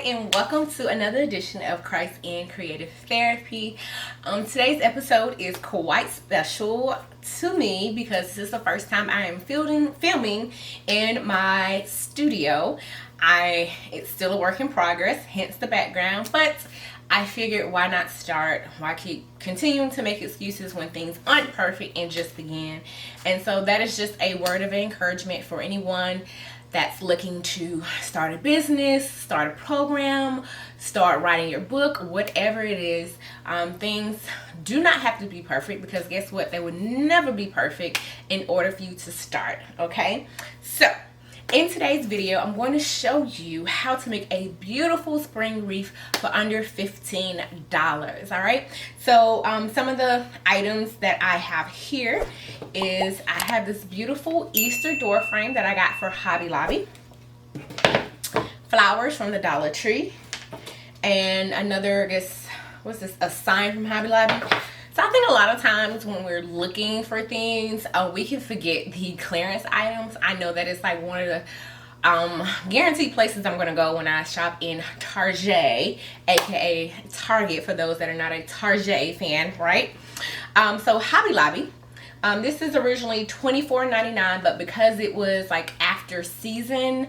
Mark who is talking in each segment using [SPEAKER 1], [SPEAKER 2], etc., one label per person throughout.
[SPEAKER 1] and welcome to another edition of Christ in Creative Therapy. Today's episode is quite special to me because this is the first time I am filming in my studio. It's still a work in progress, hence the background, but I figured why not start? Why keep continuing to make excuses when things aren't perfect and just begin? And so that is just a word of encouragement for anyone that's looking to start a business, start a program, start writing your book, whatever it is. Things do not have to be perfect because guess what? They would never be perfect in order for you to start, okay? So in today's video, I'm going to show you how to make a beautiful spring reef for under $15, all right? So some of the items that I have here is I have this beautiful Easter door frame that I got for Hobby Lobby, flowers from the Dollar Tree, and another, I guess, what's this, a sign from Hobby Lobby. So I think a lot of times when we're looking for things, we can forget the clearance items. I know that it's like one of the guaranteed places I'm going to go when I shop in Target, aka Target for those that are not a Target fan, right? So Hobby Lobby. This is originally $24.99, but because it was like after season,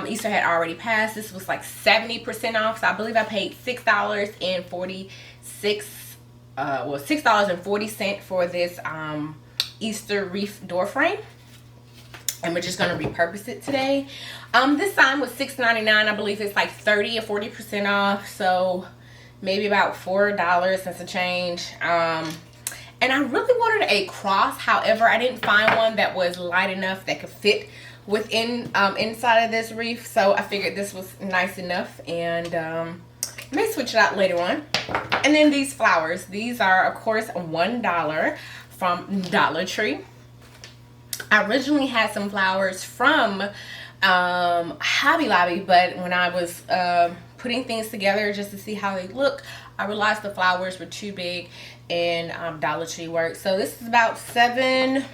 [SPEAKER 1] Easter had already passed, this was like 70% off. So I believe I paid $6.40 for this Easter reef door frame, and we're just going to repurpose it today. This sign was $6.99. I believe it's like 30 or 40% off, so maybe about $4 and some change. And I really wanted a cross, however I didn't find one that was light enough that could fit within inside of this reef, so I figured this was nice enough, and I may switch it out later on. And then these flowers, these are of course $1 from Dollar Tree. I originally had some flowers from Hobby Lobby, but when I was putting things together just to see how they look, I realized the flowers were too big and Dollar Tree worked. So this is about $7,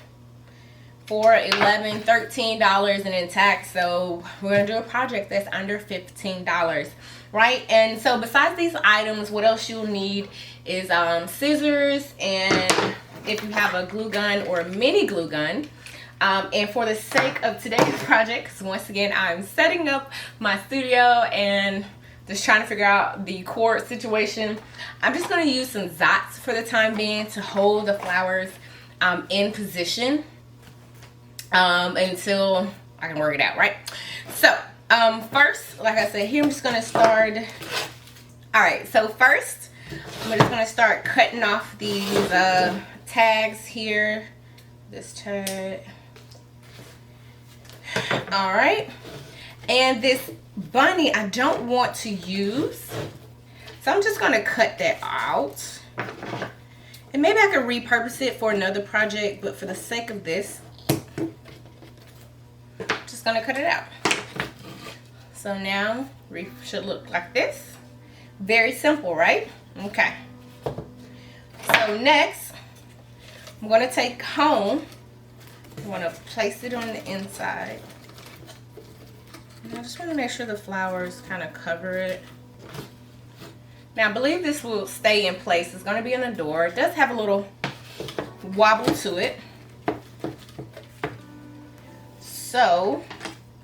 [SPEAKER 1] $4, $11, $13 and intact. So we're gonna do a project that's under $15, right? And so besides these items, what else you'll need is scissors, and if you have a glue gun or a mini glue gun. And for the sake of today's project, because once again I'm setting up my studio and just trying to figure out the cord situation, I'm just going to use some dots for the time being to hold the flowers in position until I can work it out, right? So first, like I said, here I'm just going to start. All right, so first I'm just going to start cutting off these tags here. This tag. All right, and this bunny I don't want to use, so I'm just going to cut that out, and maybe I could repurpose it for another project, but for the sake of this, I'm just going to cut it out. So now Reef should look like this. Very simple, right? Okay, so next I'm going to take home. I want to place it on the inside. And I just want to make sure the flowers kind of cover it. Now I believe this will stay in place. It's going to be on the door. It does have a little wobble to it. So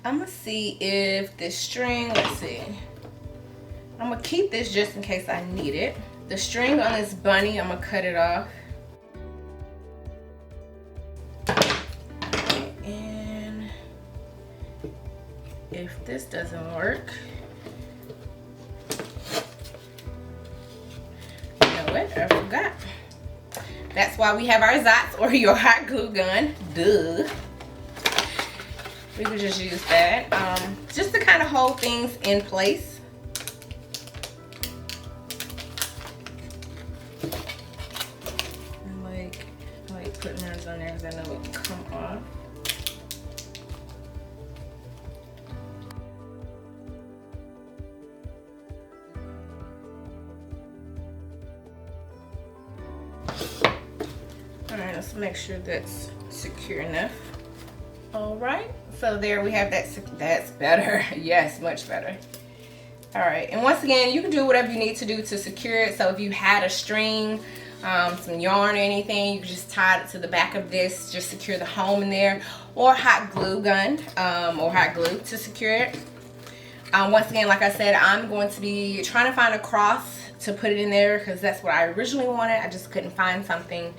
[SPEAKER 1] I'm going to see if this string, let's see. I'm going to keep this just in case I need it. The string on this bunny, I'm going to cut it off. If this doesn't work, you know what? I forgot. That's why we have our Zots or your hot glue gun. Duh. We could just use that just to kind of hold things in place. I like putting mine on there because I know it will come off. Alright, let's make sure that's secure enough. Alright, so there we have that. That's better. Yes, much better. All right, and once again, you can do whatever you need to do to secure it. So if you had a string, some yarn or anything, you can just tie it to the back of this, just secure the home in there, or hot glue gun or hot glue to secure it. Once again, like I said, I'm going to be trying to find a cross to put it in there because that's what I originally wanted. I just couldn't find something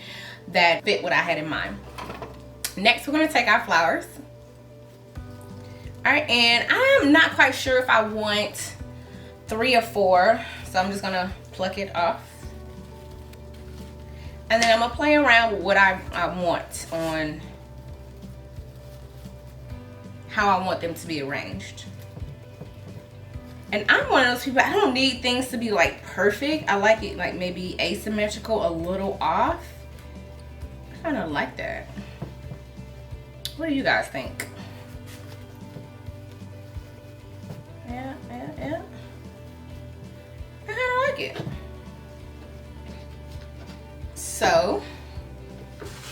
[SPEAKER 1] that fit what I had in mind. Next, we're going to take our flowers. All right, and I'm not quite sure if I want 3 or 4, so I'm just going to pluck it off. And then I'm going to play around with what I want on how I want them to be arranged. And I'm one of those people, I don't need things to be like perfect. I like it like maybe asymmetrical, a little off. I kind of like that. What do you guys think? Yeah. I kind of like it. So,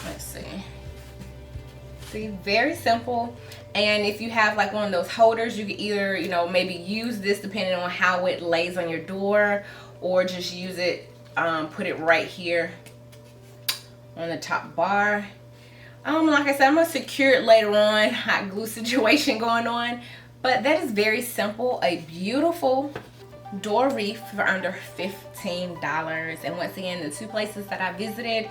[SPEAKER 1] let's see. See, very simple. And if you have like one of those holders, you can either, you know, maybe use this depending on how it lays on your door, or just use it, put it right here on the top bar. Like I said, I'm gonna secure it later on. Hot glue situation going on, but that is very simple. A beautiful door wreath for under $15. And once again, the 2 places that I visited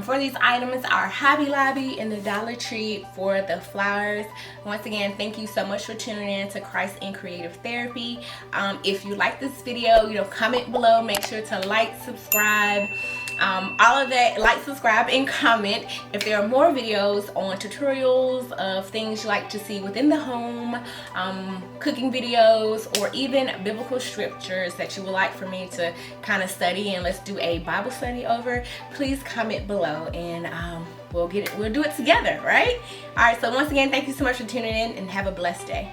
[SPEAKER 1] for these items are Hobby Lobby and the Dollar Tree for the flowers. Once again, thank you so much for tuning in to Christ in Creative Therapy. If you like this video, you know, comment below, make sure to like, subscribe, all of that. Like, subscribe, and comment if there are more videos on tutorials of things you like to see within the home, cooking videos, or even biblical scriptures that you would like for me to kind of study and let's do a Bible study over. Please comment below, and we'll do it together, right? All right, so once again, thank you so much for tuning in, and have a blessed day.